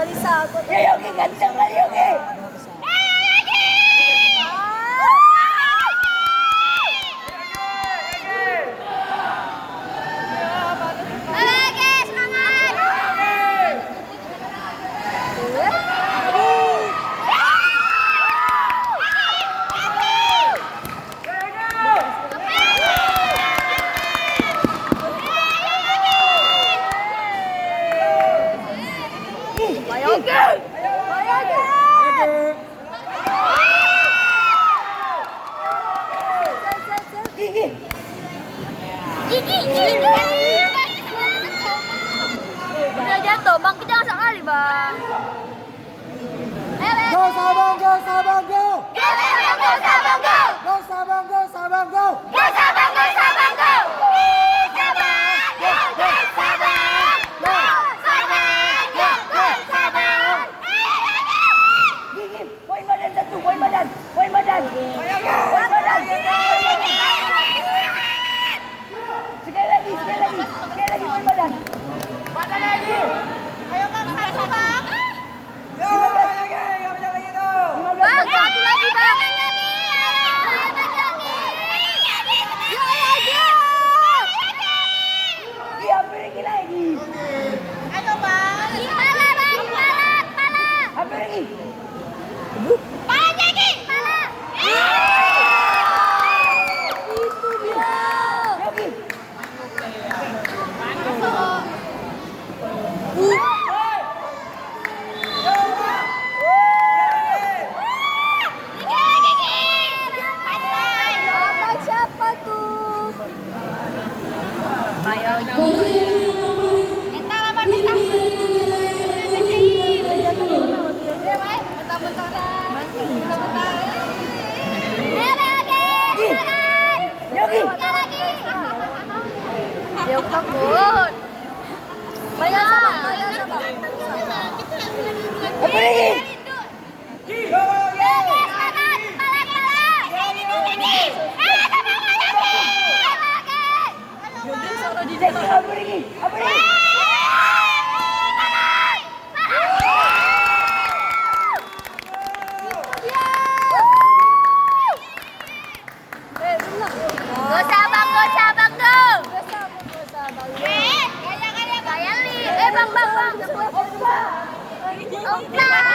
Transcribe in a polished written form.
bisa aku. Ya Yogi kenceng kali Yogi. Udah jatuh, Bang. Kita nggak sekali, Bang. Go Sabang, go Sabang, go! Go Sabang, go Sabang, go! Go Sabang, go Sabang, go! Go Sabang, go Sabang, go! Poin badan satu, poin badan, poin badan. Poin badan. Sekali lagi poin badan. Badan lagi. Ayo, Bang. Satu, Bang. Bang, Satu lagi, Bang. hampir lagi. Ayo, Bang. Pala, Bang. Pala. Hampir lagi. Pala lagi. Pala. Itu dia. Yogi. Siapa tuh? Ayo, minta lamar minta. Yogi. Dia takut. Banyak sama. Hampir lagi. Hampir lagi. Hampir lagi. Go Sabang, go Sabang, go! Gaya li. Bang. Opa.